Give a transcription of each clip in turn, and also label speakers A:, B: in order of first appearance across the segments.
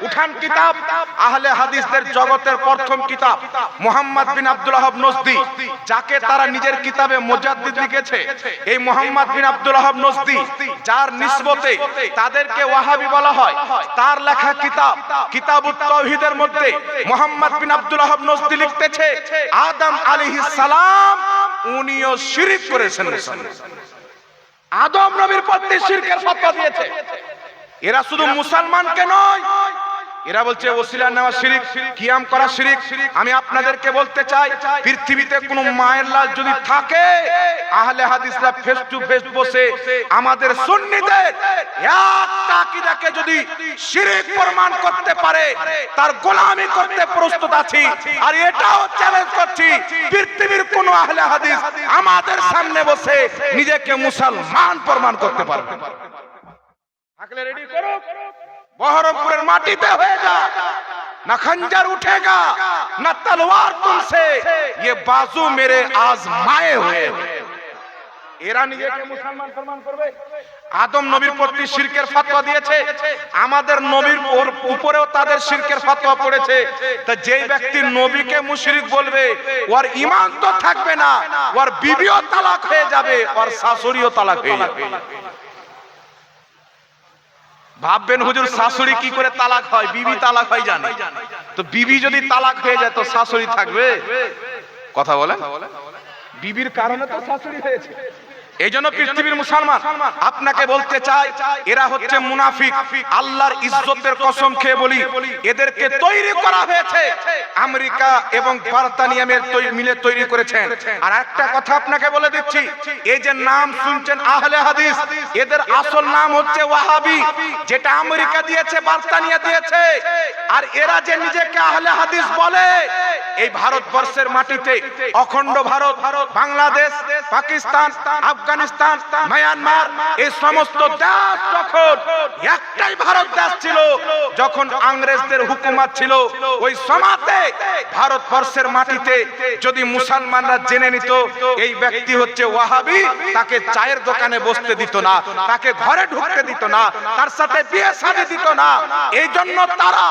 A: উঠান কিতাব আহলে হাদিসদের জগতের প্রথম কিতাব মুহাম্মদ বিন আব্দুল ওয়াহাব নজদি, যাকে তারা নিজের কিতাবে মুজাদ্দিদ লিখেছে। এই মুহাম্মদ বিন আব্দুল ওয়াহাব নজদি, যার নিসবতে তাদেরকে ওয়াহাবি বলা হয়, তার লেখা কিতাব কিতাবুত তাওহীদের মধ্যে মুহাম্মদ বিন আব্দুল ওয়াহাব নজদি লিখতেছে আদম আলাইহিস সালাম উনিও শিরক করেছেন। আদম নবীর প্রতি শিরকের ফতোয়া দিয়েছে। এরা শুধু মুসলমানকে নয়, এরা বলছে ওসিলা নেওয়া শিরক, কিয়াম করা শিরক। আমি আপনাদেরকে বলতে চাই, পৃথিবীতে কোনো মায়ের লাল যদি থাকে, আহলে হাদিসরা ফেস টু ফেস বসে আমাদের সুন্নিদের একটা আকীদাকে যদি শিরক প্রমাণ করতে পারে, তার গোলামি করতে প্রস্তুত আছি। আর এটাও চ্যালেঞ্জ করছি, পৃথিবীর কোন আহলে হাদিস আমাদের সামনে বসে নিজেকে মুসলমান প্রমাণ করতে পারবে থাকলে রেডি করো। বহরমপুরের মাটিতে হয়ে যা, না খঞ্জর উঠেগা না তলোয়ার তুমসে, ये बाजू मेरे आजमाए हुए। এরা নিজেকে মুসলমান প্রমাণ করবে। আদম নবীর প্রতি শিরকের ফতোয়া দিয়েছে, আমাদের নবীর উপরেও তাদের শিরকের ফতোয়া পড়েছে। তা যেই ব্যক্তি নবীকে মুশরিক বলবে, ওর ঈমান তো থাকবে না, ওর বিবিও তালাক হয়ে যাবে, ওর শাশুড়িও তালাক হয়ে যাবে। ভাববেন হুজুর শাশুড়ি কি করে তালাক হয়? বিবি তালাক হয় জানে তো, বিবি যদি তালাক হয়ে যায় তো শাশুড়ি থাকবে? কথা বলে, বিবির কারণে তো শাশুড়ি হয়েছে। এই জন্য পৃথিবীর মুসলমান আপনাকে বলতে চাই, এরা হচ্ছে মুনাফিক। আল্লাহর ইজ্জতের কসম খেয়ে বলি, এদেরকে তৈরি করা হয়েছে আমেরিকা এবং বার্তানিয়ামের মিলে তৈরি করেছেন। আর একটা কথা আপনাকে বলে দিচ্ছি, এই যে নাম শুনছেন আহলে হাদিস, এদের আসল নাম হচ্ছে ওয়াহাবি, যেটা আমেরিকা দিয়েছে, বার্তানিয়া দিয়েছে। আর এরা যে নিজেকে আহলে হাদিস বলে, এই ভারতবর্ষের মাটিতে অখণ্ড ভারত, বাংলাদেশ, পাকিস্তান, আফগানিস্তান, মায়ানমার, এই সমস্ত দেশ যখন একটাই ভারত দেশ ছিল, যখন ইংরেজদের হুকুমত ছিল, ওই সময়তে ভারতবর্ষের মাটিতে যদি মুসলমানরা জেনে নিত এই ব্যক্তি হচ্ছে ওয়াহাবি, তাকে চায়ের দোকানে বসতে দিত না, তাকে ঘরে ঢুকতে দিত না, তার সাথে বিয়ে শাদী দিত না। এই জন্য তারা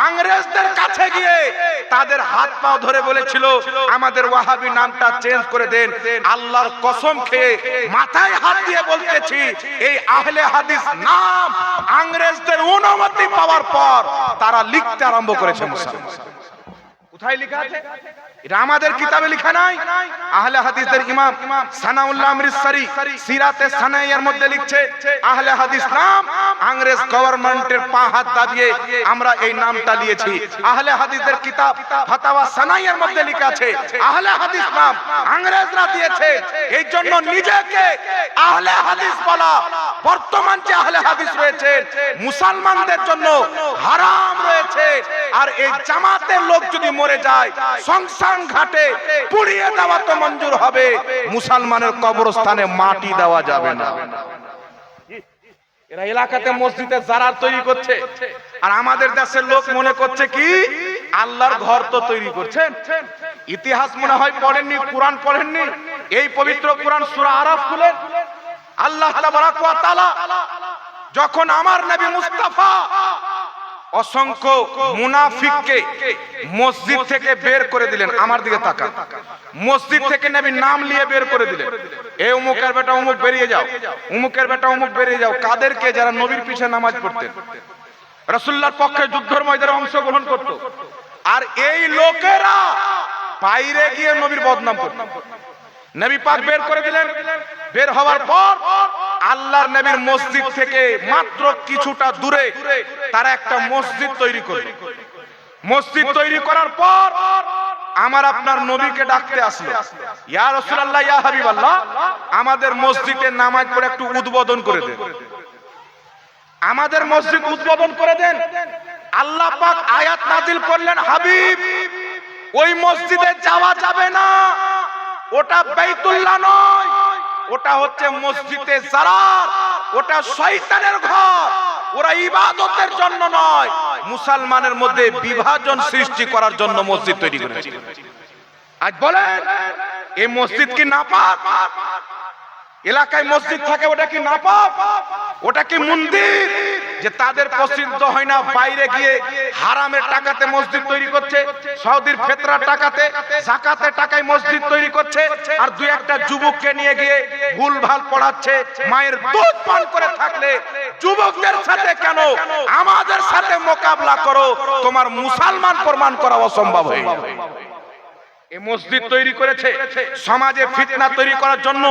A: ইংরেজদের কাছে গিয়ে তাদের হাত পা ধরে বলেছিল, আমাদের ওয়াহাবি নামটা চেঞ্জ করে দেন। আল্লাহর কসম খেয়ে মাথায় হাত দিয়ে বলতেছি, এই আহলে হাদিস নাম ইংরেজদের অনুমতি পাওয়ার পর তারা লিখতে আরম্ভ করেছে মুসলমান। কোথায় লেখা আছে? এটা আমাদের কিতাবে লেখা নাই। আহলে হাদিসদের ইমাম সানাউল্লাহ আমৃতসরি সিরাতে সানাইয়ের মধ্যে লিখছে, আহলে হাদিস নাম ইংরেজ গভর্নমেন্টের পা হাত দাবিয়ে আমরা এই নামটা নিয়েছি। আহলে হাদিসদের কিতাব ফাতাওয়া সানাইয়ের মধ্যে লেখা আছে, আহলে হাদিস নাম ইংরেজরা দিয়েছে। এই জন্য নিজেকে আহলে হাদিস বলা বর্তমান যে আহলে হাদিস রয়েছে মুসলমানদের জন্য হারাম রয়েছে। আর এই জামাতের লোক যদি মরে যায়, সংসার ঘাটে পুড়িয়ে দেওয়া তো মঞ্জুর হবে, মুসলমানের কবরস্থানে মাটি দেওয়া যাবে না। এরা এলাকাতে মসজিদে জারার তৈরি করছে, আর আমাদের দেশের লোক মনে করছে কি আল্লাহর ঘর তো তৈরি করছেন। ইতিহাস মনে হয় পড়েননি, কোরআন পড়েননি। এই পবিত্র কোরআন সূরা আরাফ খুলেন, আল্লাহ তাবারক ওয়া তাআলা যখন আমার নবী মুস্তাফা অসংখ্য মুনাফিককে মসজিদ থেকে বের করে দিলেন, আমার দিকে তাকান, মসজিদ থেকে নবী নাম নিয়ে বের করে দিলেন, এই অমুকের বেটা অমুক বেরিয়ে যাও, অমুকের বেটা অমুক বেরিয়ে যাও। কাদেরকে? যারা নবীর পিছে নামাজ পড়তেন, রাসূলুল্লাহর পক্ষে যুদ্ধের ময়দানে অংশগ্রহণ করত। আর এই লোকেরা বাইরে গিয়ে নবীর বদনাম করত। নবী পাক বের করে দিলেন। বের হওয়ার পর আল্লাহর নবীর মসজিদ থেকে মাত্র কিছুটা দূরে তারা একটা মসজিদ তৈরি করল। মসজিদ তৈরি করার পর আমার আপনার নবীকে ডাকতে আসলো, ইয়া রাসূলুল্লাহ, ইয়া হাবিবাল্লাহ, আমাদের মসজিদে নামাজ পড়ে একটু উদ্বোধন করে দেন, আমাদের মসজিদ উদ্বোধন করে দেন। আল্লাহ পাক আয়াত নাযিল করলেন, হাবিব ওই মসজিদে যাওয়া যাবে না, ওটা বাইতুল্লাহ নয়, ওটা হচ্ছে মসজিদে জারার, ওটা শয়তানের ঘর, ওরা ইবাদতের জন্য নয়, মুসলমানের মধ্যে বিভাজন সৃষ্টি করার জন্য মসজিদ তৈরি করেছে। আজ বলেন এই মসজিদ কি নাপাক? এলাকায় মসজিদ থাকে ওটা কি নাপাক? ওটা কি মন্দির? যে তাদের প্রসিদ্ধ হয় না বাইরে গিয়ে হারামের টাকাতে মসজিদ তৈরি করছে, সৌদির ফেতরার টাকাতে যাকাতের টাকায় মসজিদ তৈরি করছে, আর দুই একটা যুবককে নিয়ে গিয়ে ভুলভাল পড়াচ্ছে। মায়ের দুধ পান করে থাকলে যুবকদের সাথে কেন আমাদের সাথে মোকাবিলা করো? তোমার মুসলমান প্রমাণ করা অসম্ভব হয়ে যাবে। এই মসজিদ তৈরি করেছে সমাজে ফিতনা তৈরি করার জন্য।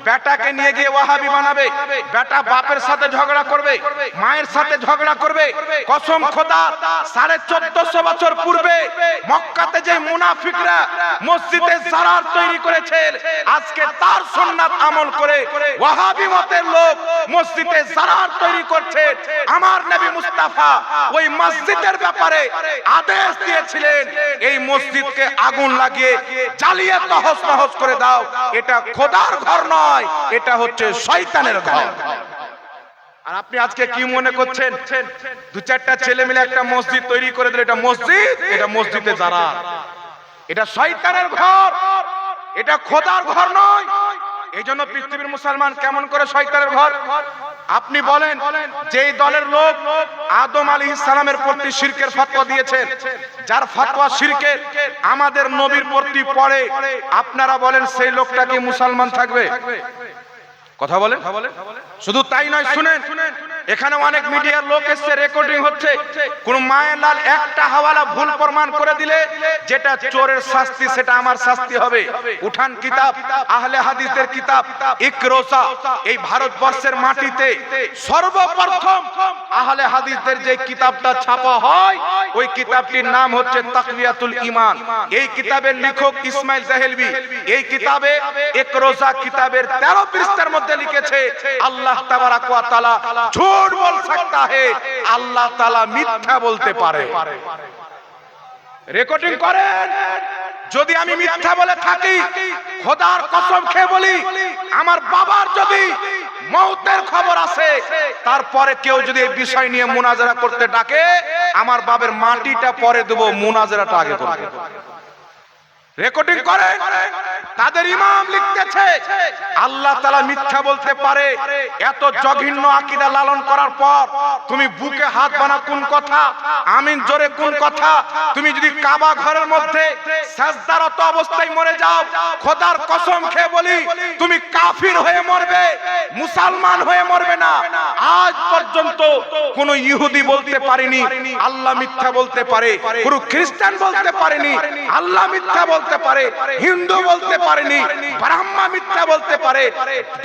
A: বেটাকে নিয়ে গিয়ে ওয়াহাবি বানাবে, বেটা বাপের সাথে ঝগড়া করবে, মায়ের সাথে ঝগড়া করবে। কসম খোদা 1450 বছর পূর্বে মক্কাতে যে মুনাফিকরা মসজিদে জারার তৈরি করেছেন, আজকে তার সুন্নাত আমল করে ওয়াহাবি মতের লোক মসজিদে জারার তৈরি করছে। আমার নবী মুস্তাফা ওই মসজিদের ব্যাপারে আদেশ দিয়েছিলেন, এই মসজিদকে আগুন লাগিয়ে জ্বালিয়ে তহস নহস করে দাও। এটা খোদার ঘর নয়, এটা হচ্ছে শয়তানের ঘর। আর আপনি আজকে কি মনে করছেন? দু চারটা ছেলে মিলে একটা মসজিদ তৈরি করে দিল, এটা মসজিদ? এটা মসজিদে যারা, এটা শয়তানের ঘর, এটা খোদার ঘর নয়। এই জন্য পৃথিবীর মুসলমান কেমন করে শয়তানের ঘর? আপনি বলেন, যেই দলের লোক আদম আলাইহিস সালামের প্রতি শিরকের ফতোয়া দিয়েছেন, যার ফতোয়া শিরকের আমাদের নবীর প্রতি পড়ে, আপনারা বলেন সেই লোকটা কি মুসলমান থাকবে? কথা বলেন। শুধু তাই নয়, শুনেন, এখানে অনেক মিডিয়ার লোক এসে রেকর্ডিং হচ্ছে। কোন মায়ের লাল একটা হাওয়ালা ভুল প্রমাণ করে দিলে যেটা চোরের শাস্তি সেটা আমার শাস্তি হবে। উঠান কিতাব, আহলে হাদিসের কিতাব ইকরোসা, এই ভারতবর্ষের মাটিতে সর্বপ্রথম আহলে হাদিসদের যে কিতাবটা ছাপা হয়, ওই কিতাবটির নাম হচ্ছে তাকওয়াতুল ঈমান। এই কিতাবের লেখক ইসমাইল জাহেলভী এই কিতাবে ইকরোসা কিতাবের 13 পৃষ্ঠার মধ্যে লিখেছে, আল্লাহ তাবারাক ওয়া তাআলা ঝুট বল सकता है, আল্লাহ তাআলা মিথ্যা বলতে পারে। রেকর্ডিং করেন। যদি আমি মিথ্যা বলে থাকি, খোদার কসম খেয়ে বলি, আমার বাবার যদি মওতের খবর আছে, তারপরে কেউ যদি এই বিষয় নিয়ে মুনাজারা করতে ডাকে, আমার বাবার মাটিটা পরে দেব, মুনাজারাটা আগে করব। রেকর্ডিং করে তাদের ইমাম লিখতেছে আল্লাহ তাআলা মিথ্যা বলতে পারে। এত জঘন্য আকীদা লালন করার পর তুমি বুকে হাত বানা কোন কথা, আমিন জোরে কোন কথা? তুমি যদি কাবা ঘরের মধ্যে সাজদারত অবস্থায় মরে যাও, খোদার কসম খেয়ে বলি তুমি কাফির হয়ে মরবে, মুসলমান হয়ে মরবে না। আজ পর্যন্ত কোন ইহুদি বলতে পারেনি আল্লাহ মিথ্যা বলতে পারে, কোন খ্রিস্টান বলতে পারেনি আল্লাহ মিথ্যা বলতে পারে, হিন্দু বলতে পারেনি, ব্রাহ্মণ মিথ্যা বলতে পারে,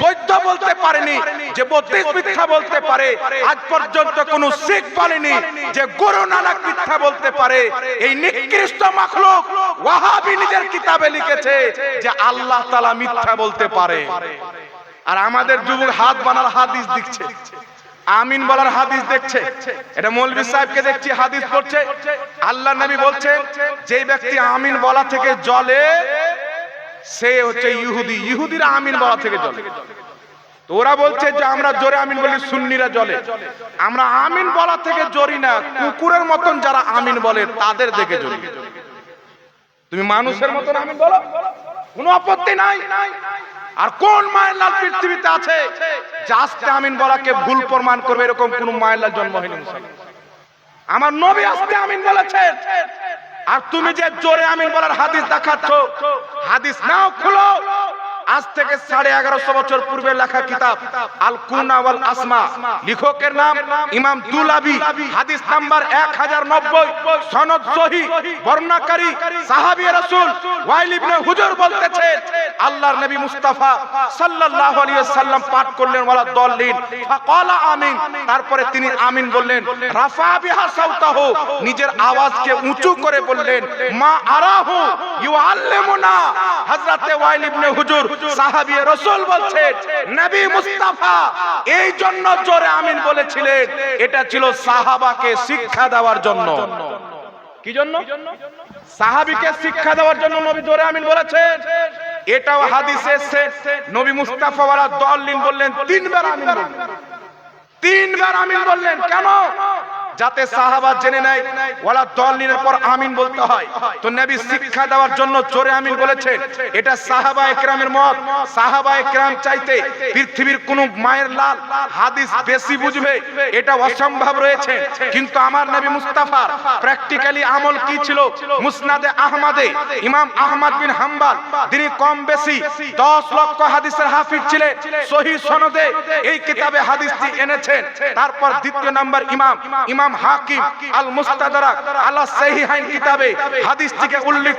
A: বৌদ্ধ বলতে পারেনি যে বুদ্ধিস্ট মিথ্যা বলতে পারে। আজ পর্যন্ত কোন শিখ বলেনি যে গুরু নানক মিথ্যা বলতে পারে। এই নিকৃষ্ট মাখলুক ওয়াহাবি নিজের কিতাবে লিখেছে যে আল্লাহ তাআলা মিথ্যা বলতে পারে। আর আমাদের যুবক হাত বানার হাদিস দেখছে, আমিন বলার হাদিস দেখছে। এটা মৌলভী সাহেবকে দেখছি হাদিস পড়ছে। আল্লাহ নবী বলছেন যে ব্যক্তি আমিন বলা থেকে জ্বলে সে হচ্ছে ইহুদি, ইহুদিরা আমিন বলা থেকে জ্বলে। তো ওরা বলছে যে আমরা জোরে আমিন বলি, সুন্নিরা জ্বলে। আমরা আমিন বলা থেকে জ্বলি না, কুকুরের মতন যারা আমিন বলে তাদের দেখে জ্বলি। তুমি মানুষের মতন আমিন বলো, কোনো আপত্তি নাই। আর কোন মায়ের লাল পৃথিবীতে আছে যে আস্তে আমিন বলাকে ভুল প্রমাণ করবে? এরকম কোন মায়ের লাল জন্ম হয়নি মুসলমান। আমার নবী আস্তে আমিন বলেছেন। আর তুমি যে জোরে আমিন বলার হাদিস দেখাচ্ছ, হাদিস নাও খুলো। আজ থেকে 1150 বছর পূর্বে লেখা কিতাব আল কুনা ওয়াল আসমা, লেখকের নাম ইমাম দুলাবি, হাদিস নাম্বার 1090, সনদ সহিহ, বর্ণনাকারী সাহাবী রাসূল ওয়াইল ইবনে হুজর বলতেছে আল্লাহর নবী মুস্তাফা সাল্লাল্লাহু আলাইহি ওয়াসাল্লাম পাঠ করলেন ওয়ালা দল্লিন ফাকালা আমিন, তারপরে তিনি আমিন বললেন। রাফা বিহা সাউতাহু, নিজের আওয়াজকে উঁচু করে বললেন মা আরাহু ইউআল্লিমুনা। হযরতে ওয়াইল ইবনে হুজর সাহাবী রাসূল বলছেন নবী মুস্তাফা এই জন্য জোরে আমিন বলেছিলেন, এটা ছিল সাহাবাকে শিক্ষা দেওয়ার জন্য। কি জন্য? সাহাবীকে শিক্ষা দেওয়ার জন্য নবী জোরে আমিন বলেছেন। এটাও হাদিসে এসেছে নবী মুস্তাফা ওয়ালা দল্লিন বললেন, 3 বার আমিন বললেন। 3 বার আমিন বললেন কেন? যাতে সাহাবা জেনে নেয় ওয়ালা দাল্লিনের পর আমিন বলতে হয়। তো নবী শিক্ষা দেওয়ার জন্য জোরে আমিন বলেছেন। এটা সাহাবায়ে কেরামের মত। সাহাবায়ে কেরাম চাইতে পৃথিবীর কোন মায়ের লাল হাদিস বেশি বুঝবে এটা অসম্ভব রয়েছে, কিন্তু আমার নবী মুস্তাফার প্র্যাকটিক্যালি আমল কি ছিল? মুসনাদে আহমদে ইমাম আহমদ বিন হাম্বল তিনি কম বেশি 10 লক্ষ হাদিসের হাফিজ ছিলেন। সহিহ সনদে এই কিতাবে হাদিসটি এনেছেন। তারপর দ্বিতীয় নাম্বার ইমাম হাকিম আল মুস্তাদরাক আলা সহিহাইন কিতাবে হাদিসটিকে উল্লেখ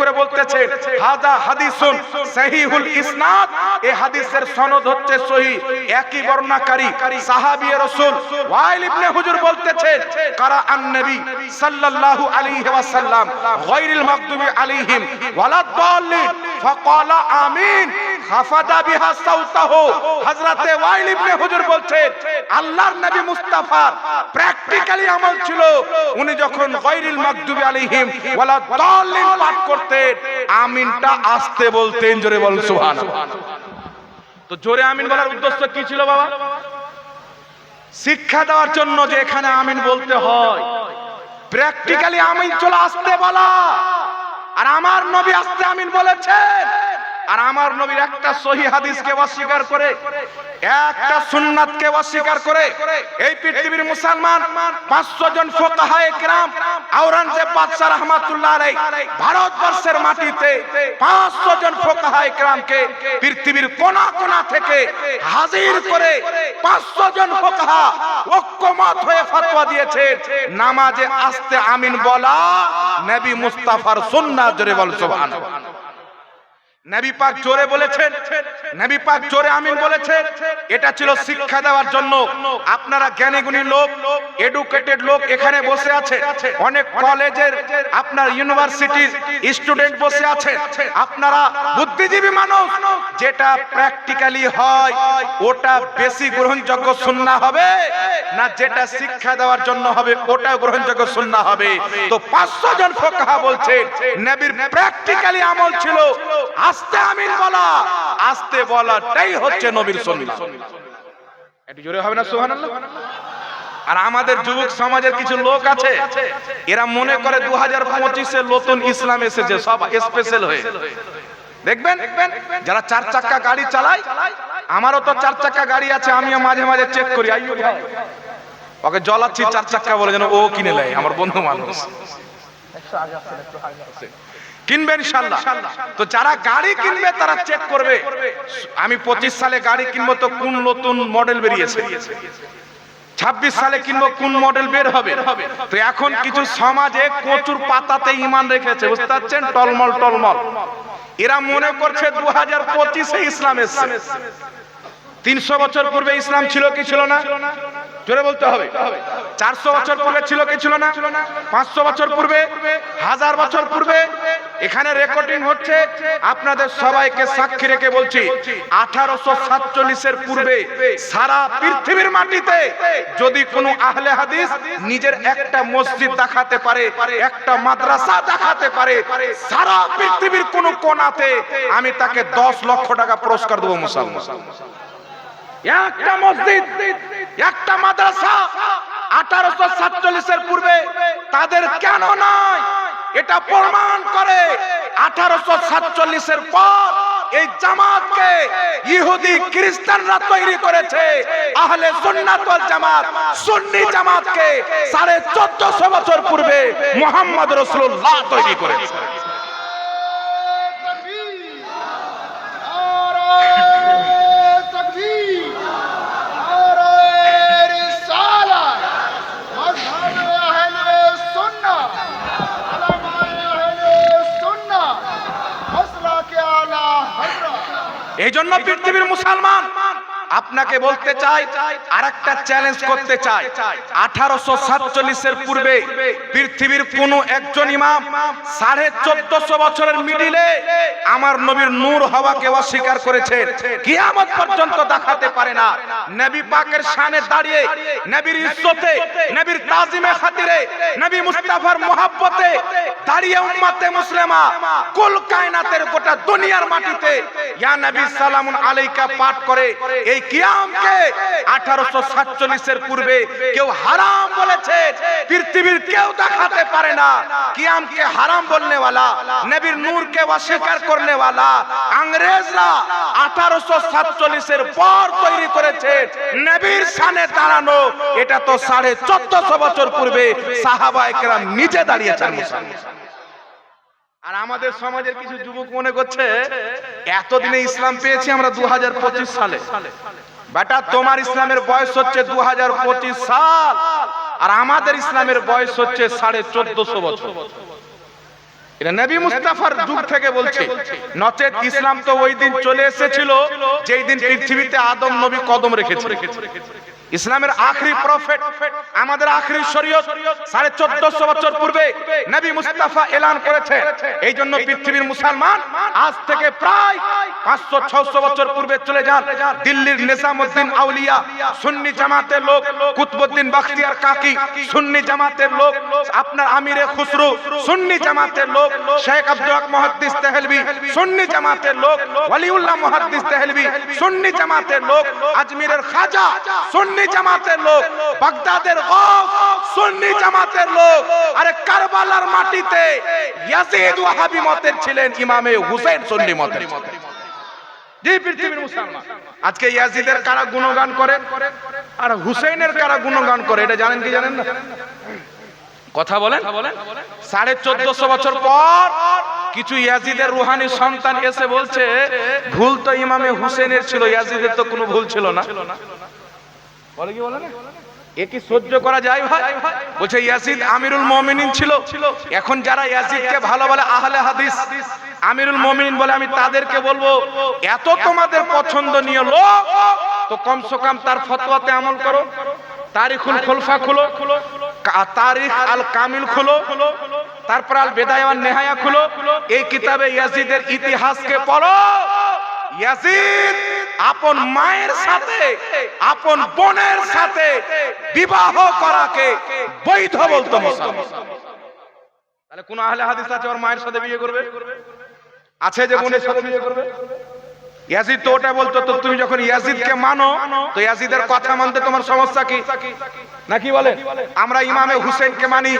A: করে বলতেছেন হাদা হাদিসুন সহিহুল ইসনাদ। এই হাদিসের সনদ হচ্ছে সহিহ। একই বর্ণনাকারী সাহাবী রাসূল ওয়াইল ইবনে হুজুর বলতেছেন কারা আন-নবী সাল্লাল্লাহু আলাইহি ওয়াসাল্লাম গায়রিল মাগদুবি আলাইহিম ওয়ালাদ দাল্লিন ফাকালা আমিন খাফাদা বিহা সাউতাহু। হযরতে ওয়াইল ইবনে হুজুর বলছেন আল্লাহর নবী মুস্তাফার প্র্যাকটিক্যালি আমল ছিল, উনি যখন গায়রিল মাগদুবি আলাইহিম ওয়ালাদ দাল্লিন পাঠ করতেন আমিনটা আস্তে বলতেন। জোরে বলুন সুবহানাল্লাহ। তো জোরে আমিন বলার উদ্দেশ্য কি ছিল বাবা? শিক্ষা দেওয়ার জন্য যে এখানে আমিন বলতে হয়। প্র্যাকটিক্যালি আমিন চলে আস্তে বলা। আর আমার নবী আস্তে আমিন বলেছেন। আর আমার নবীর একটা সহিহ হাদিসকে অস্বীকার করে, একটা সুন্নাতকে অস্বীকার করে এই পৃথিবীর মুসলমান 500 জন ফুকাহায়ে কেরাম আওরঙ্গজেব বাদশাহ রাহমাতুল্লাহ আলাইহি ভারতবর্ষের মাটিতে 500 জন ফুকাহায়ে কেরামকে পৃথিবীর কোনা কোনা থেকে হাজির করে 500 জন ফুকাহা ঐক্যমত হয়ে ফতোয়া দিয়েছে নামাজে আস্তে আমিন বলা নবী মুস্তাফার সুন্নাত। জোরে বল সুবহানাল্লাহ। নবী পাক জোরে বলেছেন, নবী পাক জোরে আমিন বলেছেন। এটা ছিল শিক্ষা দেওয়ার জন্য। আপনারা জ্ঞানী গুণী লোক, এডুকেটেড লোক এখানে বসে আছে, অনেক কলেজের আপনার ইউনিভার্সিটির স্টুডেন্ট বসে আছে, আপনারা বুদ্ধিজীবী মানুষ। যেটা প্র্যাকটিক্যালি হয় ওটা বেশি গ্রহণযোগ্য সুন্নাহ হবে না যেটা শিক্ষা দেওয়ার জন্য হবে ওটা গ্রহণযোগ্য সুন্নাহ হবে? তো 500 জন ফুকাহা বলছেন নবীর প্র্যাকটিক্যালি আমল ছিল আস্তে আমিন বলা। আস্তে বলাটাই হচ্ছে নবীর সুন্নাহ। একটু জোরে হবে না সুবহানাল্লাহ? আর আমাদের যুবক সমাজের কিছু লোক আছে, এরা মনে করে 2025-এ নতুন ইসলাম এসেছে, সব স্পেশাল হয়ে। দেখবেন যারা 4 চাকা গাড়ি চালায়, আমারও তো 4 চাকা গাড়ি আছে, আমিও মাঝে মাঝে চেক করি। আইয়ো ভাই ওকে জ্বলাচ্ছি 4 চাকা বলে যেন ও কিনে নেয়, আমার বন্ধু মানুষ। কিনবে ইনশাআল্লাহ। তো যারা গাড়ি কিনবে তারা চেক করবে আমি 25 সালে গাড়ি কিনবো তো কোন নতুন মডেল বেরিয়েছে, 26 সালে কিনবো কোন মডেল বের হবে। তো এখন কিছু সমাজে কচুর পাতাতে ঈমান রেখেছে, বুঝতে পারছেন? টলমল টলমল। এরা মনে করছে 2025-এ ইসলাম এসেছে। 300 বছর পূর্বে ইসলাম ছিল কি ছিল না? জোরে বলতে হবে। 400 বছর পূর্বে ছিল কি ছিল না? 500 বছর পূর্বে, 1000 বছর পূর্বে। এখানে রেকর্ডিং হচ্ছে, আপনাদের সবাইকে সাক্ষী রেখে বলছি 1847-এর পূর্বে সারা পৃথিবীর মাটিতে যদি কোনো আহলে হাদিস নিজের একটা মসজিদ দেখাতে পারে, একটা মাদ্রাসা দেখাতে পারে, সারা পৃথিবীর কোন কোণাতে আমি তাকে 10 লক্ষ টাকা পুরস্কার দেব। মুসলমান একটা মসজিদ, একটা মাদ্রাসা 1847-এর পূর্বে তাদের কেন নয়? এটা প্রমাণ করে 1847-এর পর এই জামাতকে ইহুদি খ্রিস্টানরা তৈরি করেছে। আহলে সুন্নাত ওয়াল জামাত সুন্নি জামাতকে 1450 বছর পূর্বে মুহাম্মদ রাসূলুল্লাহ তৈরি করেছে। এই জন্য পৃথিবীর মুসলমান আপনাকে বলতে চাই, আরেকটা চ্যালেঞ্জ করতে চাই, 1847-এর পূর্বে পৃথিবীর কোন একজন ইমাম 1450 বছরের মিডিলে আমার নবীর নূর হওয়াকে অস্বীকার করেছে, কিয়ামত পর্যন্ত দেখাতে পারে না। নবী পাকের শানে দাঁড়িয়ে, নবীর ইজ্জতে, নবীর তাজিমে খাতিরে, নবী মুস্তাফার মুহাব্বতে দাঁড়িয়ে উম্মতে মুসলিমা কুল কায়নাতের গোটা দুনিয়ার মাটিতে ইয়া নবী সালামুন আলাইকা পাঠ করে এই কিয়ামকে 1847 এর পূর্বে কেউ হারাম বলেছে, পৃথিবীর কেউ দেখাতে পারে না। কিয়ামকে হারাম বলনে वाला, নবীর নূরকে অস্বীকার করনে वाला ইংরেজরা 1847 এর পর তৈরি করেছে নবীর শানে দাঁড়ানো। এটা তো 1450 বছর পূর্বে সাহাবায়ে কেরাম নিজে দাঁড়িয়েছেন। আর আমাদের সমাজের কিছু যুবক মনে করছে এতদিনে ইসলাম পেয়েছি আমরা 2025 সালে। বেটা তোমার ইসলামের বয়স হচ্ছে 2025 সাল, আর আমাদের ইসলামের বয়স হচ্ছে 1450 বছর। এটা নবী মুস্তাফার যুগ থেকে বলছে, নচেত ইসলাম তো ওই দিন চলে এসেছিল যেই দিন পৃথিবীতে আদম নবী কদম রেখেছে। ইসলামের আখরি প্রফেট, আমাদের আখরি শরীয়ত 1450 বছর পূর্বে নবী মুস্তাফা এলান করেছে। এই জন্য পৃথিবীর মুসলমান আজ থেকে প্রায় 500-600 বছর পূর্বে চলে যান। দিল্লির নিজামউদ্দিন আউলিয়া সুন্নি জামাতের লোক, কুতুবউদ্দিন বখতিয়ার কাকি সুন্নি জামাতের লোক, আপনার আমিরে খুসরু সুন্নি জামাতের লোক, শেখ আব্দুল হক মুহাদ্দিস দেহলভি সুন্নি জামাতের লোক, ওয়ালিউল্লাহ মুহাদ্দিস দেহলভি সুন্নি জামাতের লোক, আজমিরের খাজা সুন্নি জামাতের লোক, বাগদাদের গৌস সুন্নি জামাতের লোক। আরে কারবালার মাটিতে ইয়াজিদ ওয়াহাবি মতের ছিলেন, ইমামে হুসাইন সুন্নি মতের। যে পৃথিবীর মুসলমান আজকে ইয়াজিদের কারা গুণগান করে আর হুসাইনের কারা গুণগান করে, এটা জানেন কি জানেন না? কথা বলেন। 1450 বছর পর কিছু ইয়াজিদের রুহানি সন্তান এসে বলছে ভুল তো ইমামে হুসেনের ছিল, ইয়াজিদের তো কোনো ভুল ছিল না। বলে কি বলে না, এ কি সহ্য করা যায় ভাই? বলছে ইয়াজিদ আমিরুল মুমিনিন ছিল। এখন যারা ইয়াজিদকে ভালো বলে আহলে হাদিস, আমিরুল মুমিনিন বলে, আমি তাদেরকে বলবো এত তোমাদের পছন্দনীয় লোক তো কমসে কম তার ফতোয়াতে আমল করো। তারিখুল খুলফা খুলো, তারিখ আল কামিল খুলো, তারপর আল বেদায়া ওয়ান নেহায়া খুলো, এই কিতাবে ইয়াজিদের ইতিহাসকে পড়ো। ইয়াজিদ আপন মায়ের সাথে আপন বোনের সাথে বিবাহ করাকে বৈধ বলতো মুসলমান। তাহলে কোন আহলে হাদিস আছে ওর মায়ের সাথে বিয়ে করবে? আছে যে বোনের সাথে বিয়ে করবে? ইয়াজিদ তো ওটা বলতো। তো তুমি যখন ইয়াজিদকে মানো তো ইয়াজিদের কথা মানতে তোমার সমস্যা কি? নাকি বলে আমরা ইমামে হুসেনকে মানি,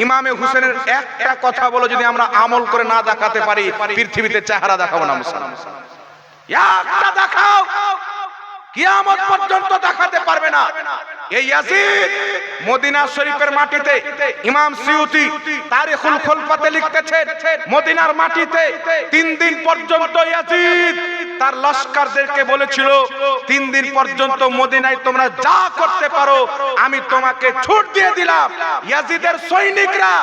A: ইমামে হুসেনের একটা কথা বলো যদি আমরা আমল করে না দেখাতে পারি, পৃথিবীতে চেহারা দেখাবো না মুসলমান। একটা দেখাও, কিয়ামত পর্যন্ত দেখাতে পারবে না। এই ইয়াজিদ মদিনা শরীফের মাটিতে, ইমাম সিউতি তারিখুল খুলফাতে লিখতেছেন, মদিনার মাটিতে 3 দিন পর্যন্ত ইয়াজিদ তার লস্করদেরকে বলেছিল 3 দিন পর্যন্ত মদিনায় তোমরা যা করতে পারো আমি তোমাকে ছুট দিয়ে দিলাম। ইয়াজিদের সৈনিকরা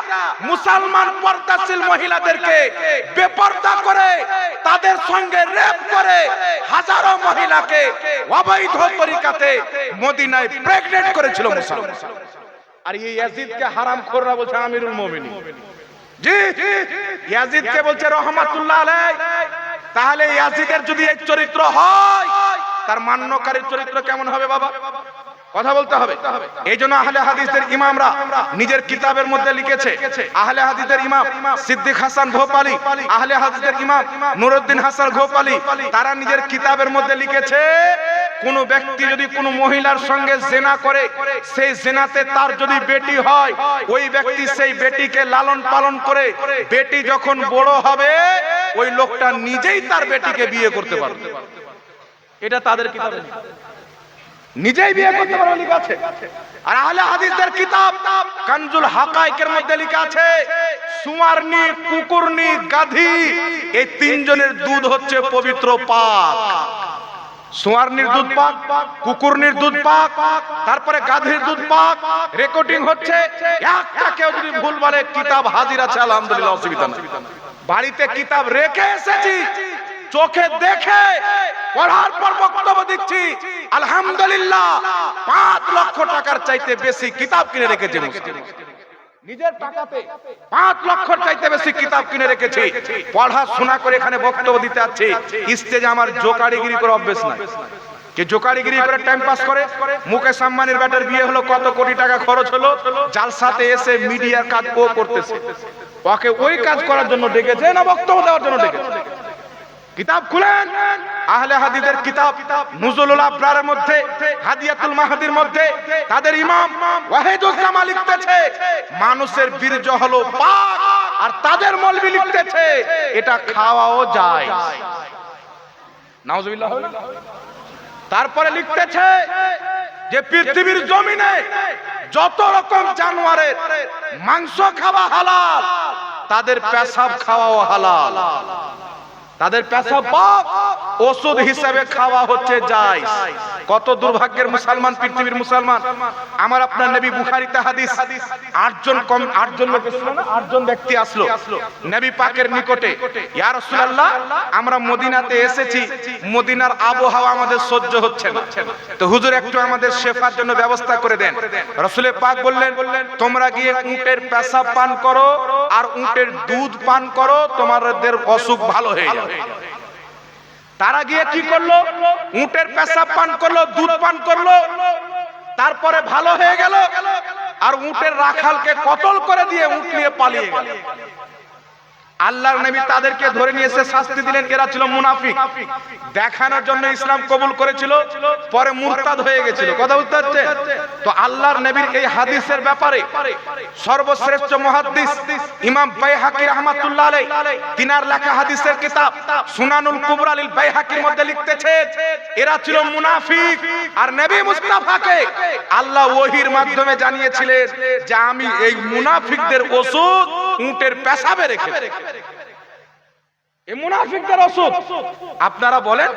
A: মুসলমান পর্দাশীল মহিলাদেরকে বেপরদা করে তাদের সঙ্গে রেপ করে হাজারো মহিলাকে অবৈধ তরিকাতে মদিনায় প্রেগনেন্ট করেছিল মুসলমান। আর এই ইয়াজিদকে হারামখোররা বলছে আমিরুল মুমিনিন। জি, ইয়াজিদকে বলছে রহমাতুল্লাহ আলাইহি। তাহলে ইয়াজিদের যদি এই চরিত্র হয়, তার মান্যকারীর চরিত্র কেমন হবে বাবা? কথা বলতে হবে। এই জন্য আহলে হাদিসের ইমামরা নিজের কিতাবের মধ্যে লিখেছে, আহলে হাদিসের ইমাম সিদ্দিক হাসান ভোপালী, আহলে হাদিসের ইমাম নুরউদ্দিন হাসান ভোপালী, তারা নিজের কিতাবের মধ্যে লিখেছে কোন ব্যক্তি যদি কোন মহিলার সঙ্গে জিনা করে, সেই জিনাতে তার যদি বেটি হয়, ওই ব্যক্তি সেই বেটিকে লালন পালন করে বেটি যখন বড় হবে ওই লোকটা নিজেই তার বেটিকে বিয়ে করতে পারবে। এটা তাদের কিতাবে নিজেই বিয়ে করতে পারবে লেখা আছে। আর আহলে হাদিসদের কিতাব কানজুল হাকায়েকের মধ্যে লেখা আছে সুমারনি, কুকুরনি, গাধি এই 3 জনের দুধ হচ্ছে পবিত্র পাক। সুয়ারনির দুধ পাক, কুকুরনির দুধ পাক, তারপরে গাধীর দুধ পাক। রেকর্ডিং হচ্ছে, একটা কেউ যদি ভুল বলে কিতাব হাজির আছে, আলহামদুলিল্লাহ, অসুবিধা নেই। বাড়িতে কিতাব রেখে এসেছি, চোখে দেখে পড়ার পর বক্তব্য দিচ্ছি, আলহামদুলিল্লাহ 5 লক্ষ টাকার চাইতে বেশি কিতাব কিনে রেখেছি মুসলিম। নিজের টাকাতে 5 লক্ষ চাইতে বেশি কিতাব কিনে রেখেছি, পড়াশোনা করে এখানে বক্তব্য দিতে যাচ্ছি। স্টেজে আমার জোকারিগিরি করে অভ্যাস নাই। যে জোকারিগিরি করে টাইম পাস করে, মুকেশ আম্বানির ব্যাটার বিয়ে হলো, কত কোটি টাকা খরচ হলো, জালসাতে এসে মিডিয়ার কাজ ও করতেছে। ওকে ওই কাজ করার জন্য ডেকেছে না বক্তব্য দেওয়ার জন্য ডেকেছে? কিতাব খুলেন, আহলে হাদিসের কিতাব নুজুলুল আবরারের মধ্যে, হাদিয়াতুল মাহদির মধ্যে তাদের ইমাম ওয়াহিদুজ্জামান লিখতেছে মানুষের বীর্য হলো পাক, আর তাদের মৌলবি লিখতেছে এটা খাওয়াও যায়। নাউজুবিল্লাহ। তারপরে লিখতেছে যে পৃথিবীর জমিনে যত রকম জানোয়ারের মাংস খাওয়া হালাল, তাদের পেশাব খাওয়াও হালাল। তাদের পেশাব পাক, ওষুধ হিসেবে খাওয়া হচ্ছে জায়েজ। কত দুর্ভাগ্যের মুসলমান, পৃথিবীর মুসলমান। আমার আপনার নবী বুখারীতে হাদিস, আটজন লোক ছিল না, 8 জন ব্যক্তি আসলো নবী পাকের নিকটে, ইয়া রাসূলুল্লাহ আমরা মদিনাতে এসেছি, মদিনার আবহাওয়া আমাদের সহ্য হচ্ছে না, তো হুজুর একটু আমাদের শেফার জন্য ব্যবস্থা করে দেন। রাসূল পাক বললেন তোমরা গিয়ে উটের পেশাব পান করো আর উটের দুধ পান করো, তোমাদের অসুখ ভালো হয়ে যাবে। তারা গিয়ে কি করলো? উটের পেশাব পান করলো, দুধ পান করলো, তারপরে ভালো হয়ে গেল, আর উটের রাখালকে কতল করে দিয়ে উট নিয়ে পালিয়ে গেল। আল্লাহর নবী তাদেরকে ধরে নিয়ে এসে শাস্তি দিলেন, এরা ছিল মুনাফিক। দেখানোর জন্য ইসলাম কবুল করেছিল, পরে মুরতাদ হয়ে গেছিল। কথা বুঝতে পারছেন? তো আল্লাহর নবীর এই হাদিসের ব্যাপারে সর্বশ্রেষ্ঠ মুহাদ্দিস ইমাম বাইহাকী রাহমাতুল্লাহ আলাইহি, তিনার লেখা হাদিসের কিতাব সুনানুল কুবরা লিল বাইহাকীর মধ্যে লিখতেছে এরা ছিল মুনাফিক। আর নবী মুস্তাফাকে আল্লাহ ওহীর মাধ্যমে জানিয়েছিলেন যে আমি এই মুনাফিকদের ওষুধ উটের পেশাবে রেখেছি। এই মুনাফিকদের ওষুধ আপনারা বলেন,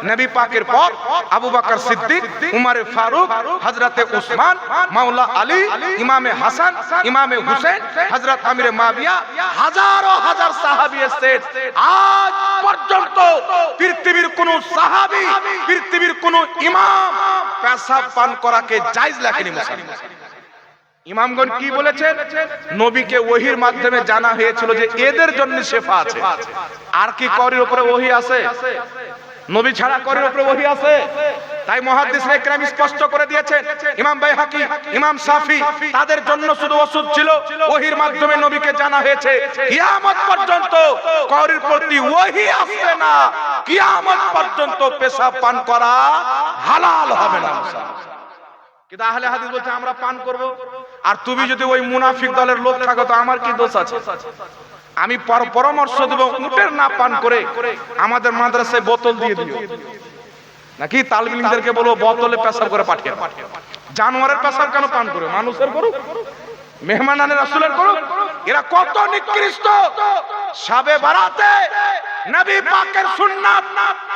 A: নবী পাকের পর আবু বকর সিদ্দিক, উমরে ফারুক, হযরতে উসমান, মাওলা আলী, ইমামে হাসান, ইমামে হুসেন, হযরত আমিরে মাবিয়া, হাজারো হাজার সাহাবী এসেছেন। আজ পর্যন্ত পৃথিবীর কোন সাহাবী, পৃথিবীর কোন ইমাম পেশাব পান করাকে জায়েজ লেখেনি। মুসলমান ইমামগণ কি বলেছেন? নবীকে ওহীর মাধ্যমে জানা হয়েছিল যে এদের জন্য শেফা আছে। আর কি করির উপরে ওহী আছে? নবী ছাড়া করির উপরে ওহী আছে? তাই মুহাদ্দিসরা ইকরাম স্পষ্ট করে দিয়েছেন, ইমাম বাইহাকী, ইমাম শাফি, তাদের জন্য শুধু ওষুধ ছিল, ওহীর মাধ্যমে নবীকে জানা হয়েছে। কিয়ামত পর্যন্ত করির প্রতি ওহী আসবে না, কিয়ামত পর্যন্ত পেশাব পান করা হালাল হবে না। কিন্তু আহলে হাদিস বলছে আমরা পান করব। আর তুমি যদি ওই মুনাফিক দলের লোক থাকো তো আমার কি দোষ আছে? আমি পরামর্শ দেব উটের না পান করে আমাদের মাদ্রাসায় বোতল দিয়ে দিও, নাকি তালিব ইলমদেরকে বলবো বোতলে পেশাব করে পাঠিয়ে। জানোয়ারের পেশাব কেন পান করে? মানুষের করুক, মেহমানানের রাসূলের করুক। এরা কত নিকৃষ্ট। শাবে বারাতে নবী পাকের সুন্নাত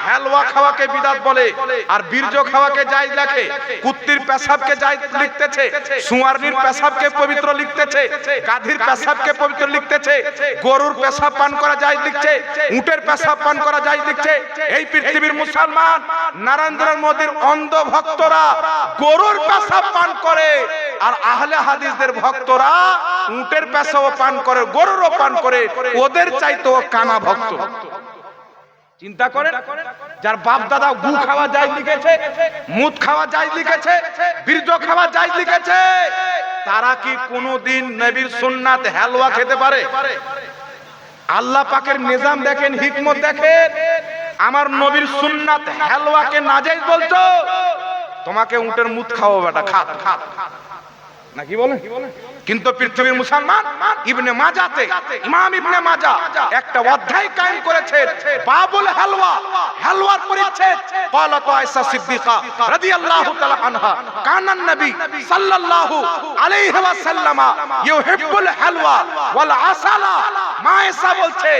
A: হালওয়া খাওয়াকে বিদআত বলে, আর বীর্য খাওয়াকে জায়েজ লেখে। কুত্তির পেশাবকে জায়েজ লিখতেছে, সুয়ারনির পেশাবকে পবিত্র লিখতেছে, গাধীর পেশাবকে পবিত্র লিখতেছে, গরুর পেশাব পান করা জায়েজ লিখছে, উটের পেশাব পান করা জায়েজ লিখছে। এই পৃথিবীর মুসলমান নরেন্দ্র মোদীর অন্ধ ভক্তরা গরুর পেশাব পান করে, আর আহলে হাদিসদের ভক্তরা উটের পেশাব পান করে, গরুরও পান করে। ওদের চাইতেও কানা ভক্ত। চিন্তা করেন, যার বাপ দাদা গু খাওয়া জায়েজ লিখেছে, মুদ খাওয়া জায়েজ লিখেছে, বীর্য খাওয়া জায়েজ লিখেছে, তারা কি কোনোদিন নবীর সুন্নাত হালওয়া খেতে পারে? আল্লাহ পাকের নিজাম দেখেন, হিকমত দেখেন। আমার নবীর সুন্নাত হালওয়াকে নাজায়েজ বলছো, তোমাকে উটের মুদ খাওয়াবো বেটা, খা নাকি বলেন? কিন্তু পৃথিবীর মুসলমান ইবনে মাজাতে, ইমাম ইবনে মাজা একটা অধ্যায় কায়েম করেছে, বাবুল হালওয়া, হালওয়ার পরিচ্ছেদ। ক্বালাত আয়েশা সিদ্দিকা রাদিয়াল্লাহু তাআলা আনহা, কানান নবী সাল্লাল্লাহু আলাইহি ওয়াসাল্লাম ইউহিব্বুল হালওয়া ওয়াল আসালা। মা আয়েশা বলছে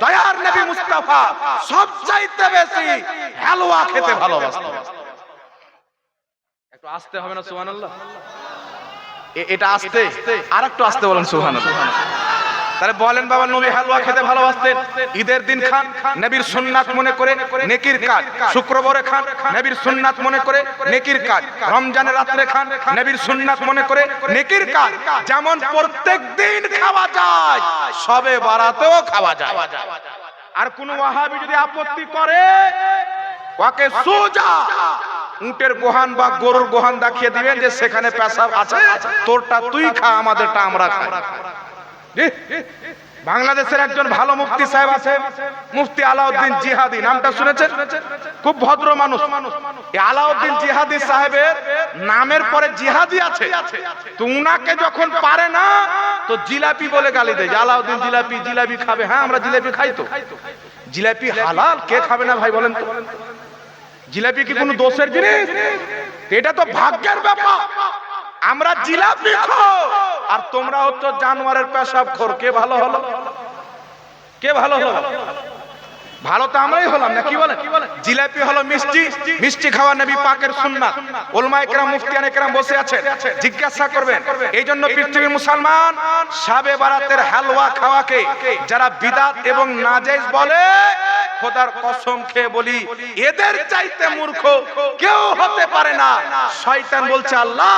A: দয়ার নবী মুস্তাফা সবচাইতে বেশি হালওয়া খেতে ভালোবাসতেন। একটু আসতে হবে না সুবহানাল্লাহ? এটা আসতে, আর একটু আসতে বলেন সুবহানাল্লাহ। তাহলে বলেন বাবা নবী হালওয়া খেতে ভালোবাসতেন। ঈদের দিন খান, নবীর সুন্নাত মনে করে নেকির কাজ। শুক্রবারে খান, নবীর সুন্নাত মনে করে নেকির কাজ। রমজানের রাতে খান, নবীর সুন্নাত মনে করে নেকির কাজ। যেমন প্রত্যেক দিন খাওয়া যায়, শবে বারাতেও খাওয়া যায়। আর কোন ওয়াহাবি যদি আপত্তি করে, ওকে সোজা উটের গোহান বা গরুর গোহান দেখিয়ে দিবেন যে সেখানে পেশাব আছে, তোরটা তুই খা, আমাদেরটা আমরা খাই। বাংলাদেশের একজন ভালো মুফতি সাহেব আছে, মুফতি আলাউদ্দিন জিহাদি, নামটা শুনেছেন? খুব ভদ্র মানুষ। এই আলাউদ্দিন জিহাদি সাহেবের নামের পরে জিহাদি আছে, তো উনাকে যখন পারে না তো জিলাপি বলে গালি দেয়। আলাউদ্দিন জিলাপি, জিলাপি খাবে? হ্যাঁ আমরা জিলাপি খাই। তো জিলাপি হালাল, কে খাবে না ভাই বলেন তো? জিলাপি কি কোনো দোষের জিনিস? এটা তো ভাগ্যের ব্যাপার। আমরা জিলাপি খাও আর তোমরা হচ্ছে জানোয়ারের পেশাব খোর। কে ভালো হলো? কে ভালো হলো? ভালো তো আমরাই হলাম না, কি বলেন? জিলাপি হলো মিষ্টি, মিষ্টি খাওয়া নবী পাকের সুন্নাত। উলামায়ে কেরাম, মুফতিয়ানে কেরাম বসে আছেন, জিজ্ঞাসা করবেন। এই জন্য পৃথিবীর মুসলমান শাবে বারাতের হালুয়া খাওয়াকে যারা বিদআত এবং নাজায়েজ বলে, খোদার কসম খেয়ে বলি এদের চাইতে মূর্খ কেউ হতে পারে না। শয়তান বলছে আল্লাহ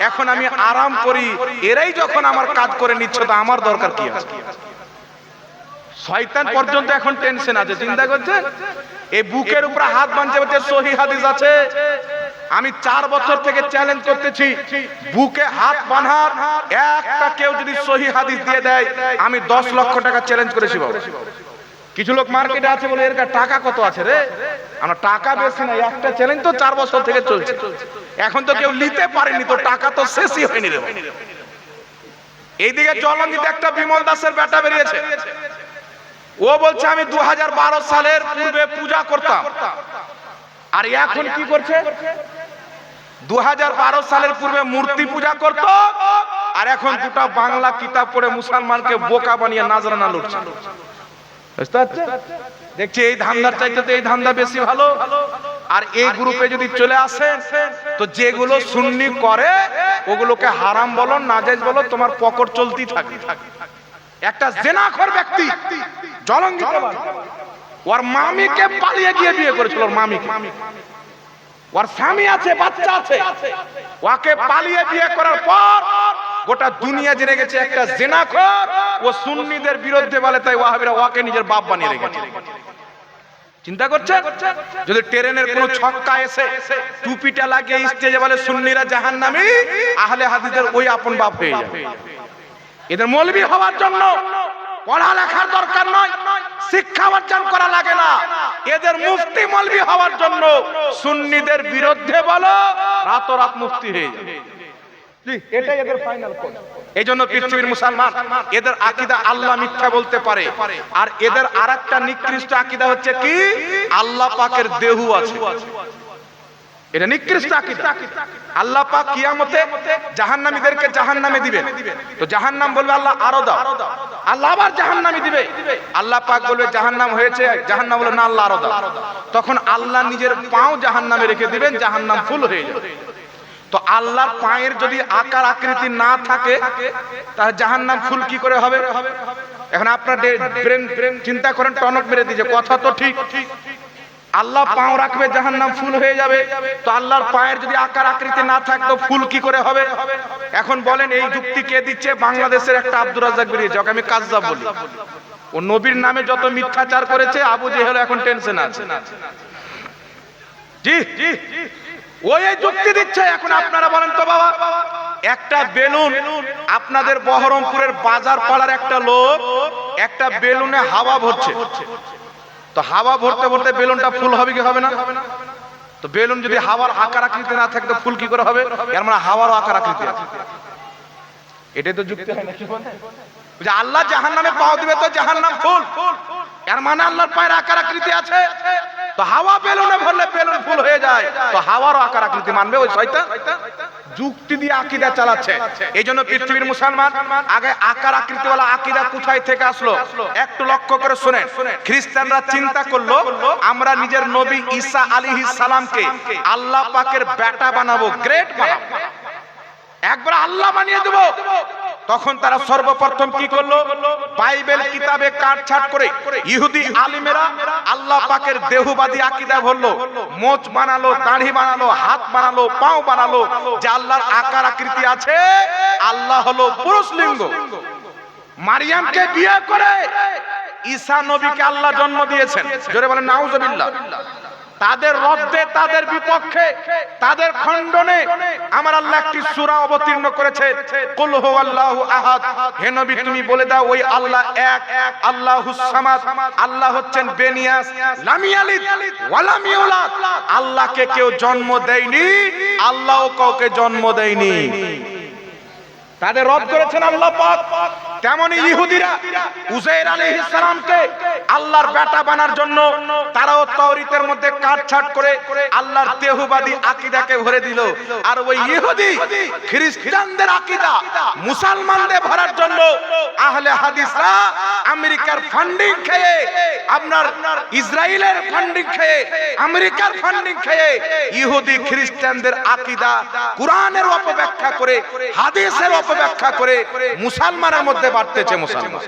A: এখন আমি আরাম করি, এরাই যখন আমার কাজ করে নিচ্ছে তো আমার দরকার কি আছে? শয়তান পর্যন্ত এখন টেনশন আছে, চিন্তা করছে। এই বুকের উপরে হাত বাঁধছে, বলছে সহিহ হাদিস আছে। আমি 4 বছর থেকে চ্যালেঞ্জ করতেছি, বুকে হাত বাঁধার একটা কেউ যদি সহিহ হাদিস দিয়ে দেয় আমি 10 লক্ষ টাকা চ্যালেঞ্জ করেছি। বাবা কিছু লোক মার্কেটে আছে বলে এর টাকা কত আছে রে? আমরা টাকা বেশি না, একটা চ্যালেঞ্জ তো 4 বছর থেকে চলছে, এখন তো কেউ নিতে পারেনি, তো টাকা তো শেষই হয়নি রে। এইদিকে জলঙ্গিতে একটা বিমল দাসের বেটা বেরিয়েছে, ও বলছে আমি 2012 সালের পূর্বে পূজা করতাম, আর এখন কি করছে? 2012 সালের পূর্বে মূর্তি পূজা করত, আর এখন দুটো বাংলা কিতাব পড়ে মুসলমানকে বোকা বানিয়ে নাজরানা লুটছে। দেখছি এই ধান্দার চাইতে তো এই ধান্দা বেশি ভালো। আর এই গ্রুপে যদি চলে আসেন তো যেগুলো সুন্নি করে ওগুলোকে হারাম বলো, নাজায়েজ বলো, তোমার পকড় চলতেই থাকে। একটা জেনাখোর ব্যক্তি জলঙ্গিতে ওর মামিকে পালিয়ে গিয়ে বিয়ে করেছিল। ওর মামিকে, ওর স্বামী আছে, বাচ্চা আছে, ওকে পালিয়ে বিয়ে করার পর গোটা দুনিয়া জেনে গেছে একটা জেনাখোর ও সুন্নিদের বিরুদ্ধে বলে, তাই ওয়াহাবিরা ওকে নিজের বাপ বানিয়ে রেখেছে। চিন্তা করছে যদি ট্রেনের কোন ছক্কা এসে টুপিটা লাগিয়ে স্টেজে বলে সুন্নিরা জাহান্নামী, আহলে হাদিসের ওই আপন বাপ হয়ে যাবে। এদের মৌলবি হওয়ার জন্য পড়ালেখার দরকার নয়, শিক্ষা অর্জন করা লাগে না। এদের মুফতি মৌলবি হওয়ার জন্য সুন্নিদের বিরুদ্ধে বলো, রাতোরাত মুফতি হয়ে যাবে। এটাই এদের ফাইনাল কোড। এই জন্য পৃথিবীর মুসলমান এদের আকীদা আল্লাহ মিথ্যা বলতে পারে। আর এদের আরেকটা নিকৃষ্ট আকীদা হচ্ছে কি, আল্লাহ পাকের দেহু আছে। এটা নিকৃষ্ট আকীদা। আল্লাহ পাক কিয়ামতে জাহান্নামীদেরকে জাহান্নামে দিবেন, তো জাহান্নাম বলবে আল্লাহ আরো দাও, আল্লাহ আবার জাহান্নামে দিবে। আল্লাহ পাক বলবে জাহান্নাম হয়েছে, জাহান্নাম বলে না আল্লাহ আরো দাও। তখন আল্লাহ নিজের পাও জাহান্নামে রেখে দিবেন, জাহান্নাম ফুল হয়ে যাবে। তো আল্লাহর পায়ের যদি আকার আকৃতি না থাকে তাহলে জাহান্নাম ফুল কি করে হবে? এখন আপনার ব্রেন চিন্তা করেন, টনক মেরে দিয়েছে, কথা তো ঠিক। আল্লাহ পাও রাখবে, জাহান্নাম ফুল হয়ে যাবে। তো আল্লাহর পায়ের যদি আকার আকৃতি না থাকতো ফুল কি করে হবে? এখন বলেন এই যুক্তি কে দিচ্ছে? বাংলাদেশের একটা আব্দুর রাজ্জাক বেরিয়েছে, ওকে আমি কাজ্জাব বলি। ও নবীর নামে যত মিথ্যাচার করেছে, আবু জেহেল এখন টেনশন আছে। জি জি, ওই যুক্তি দিচ্ছে। এখন আপনারা বলেন তো বাবা, একটা বেলুন, আপনাদের বহরমপুরের বাজার পাড়ার একটা লোক একটা বেলুনে হাওয়া ভরছে, তো হাওয়া ভরতে ভরতে বেলুনটা ফুল হবে কি হবে না? তো বেলুন যদি হাওয়ার আকার আকৃতি না থাকে তো ফুল কি করে হবে? এর মানে হাওয়ারও আকার আকৃতি আছে। এটাই তো যুক্তি হয় না? কি বলে যে আল্লাহ জাহান্নামে পাও দিবে তো জাহান্নাম ফুল, এর মানে আল্লাহর পায়ের আকার আকৃতি আছে। তো হাওয়া বেলুনে ভরলে বেলুন ফুল হয়ে যায়, তো হাওয়ারও আকার আকৃতি মানবে ওই শয়তান? যুক্তি দিয়ে আকীদা চালাচ্ছে। এই জন্য পৃথিবীর মুসলমান আগে আকার আকৃতিওয়ালা আকীদা কোথায় থেকে আসলো একটু লক্ষ্য করে শুনেন। খ্রিস্টানরা চিন্তা করলো আমরা নিজের নবী ঈসা আলাইহিস সালামকে আল্লাহ পাকের বেটা বানাবো, গ্রেট বানাবো, একবার আল্লাহ বানিয়ে দেব। তখন তারা সর্বপ্রথম কি করলো? বাইবেল কিতাবে কাটছাট করে ইহুদি আলিমেরা আল্লাহ পাকের দেহবাদী আকীদা ভরলো, মোচ বানালো, দাড়ি বানালো, হাত বানালো, পাও বানালো, যে আল্লাহর আকার আকৃতি আছে, আল্লাহ হলো পুরুষ লিঙ্গ। মারিয়ামকে বিয়ে করে ঈসা নবীকে আল্লাহ জন্ম দিয়েছেন। জোরে বলেন নাউজুবিল্লাহ। তাদের রদ্দে, তাদের বিপক্ষে, তাদের খণ্ডনে আমার আল্লাহ একটি সূরা অবতীর্ণ করেছে, কুল হুয়াল্লাহু আহাদ। হে নবী তুমি বলে দাও ওই আল্লাহ এক, আল্লাহুস সামাদ, আল্লাহ হচ্ছেন বেনিয়াস, লাম ইয়ালিদ ওয়া লাম ইউলাদ, আল্লাহকে কেউ জন্ম দেয়নি, আল্লাহও কাউকে জন্ম দেয়নি। তাদের রদ করেছেন আল্লাহ পাক। তেমনি ইহুদিরা উযাইর আলাইহিস সালামকে আল্লাহর বেটা বানার জন্য তারাও তাওরীতের মধ্যে কাটছাট করে আল্লাহর দেহবাদী আকীদাকে ভরে দিল। আর ওই ইহুদি খ্রিস্টানদের আকীদা মুসলমানদের ভরার জন্য আহলে হাদিসরা আমেরিকার ফান্ডিং খেয়ে, আপনার ইসরায়েলের ফান্ডিং খেয়ে, আমেরিকার ফান্ডিং খেয়ে ইহুদি খ্রিস্টানদের আকীদা কোরআনের অপব্যাখ্যা করে, হাদিসের অপব্যাখ্যা করে মুসলমানের মধ্যে বাড়তেছে মুসলমান।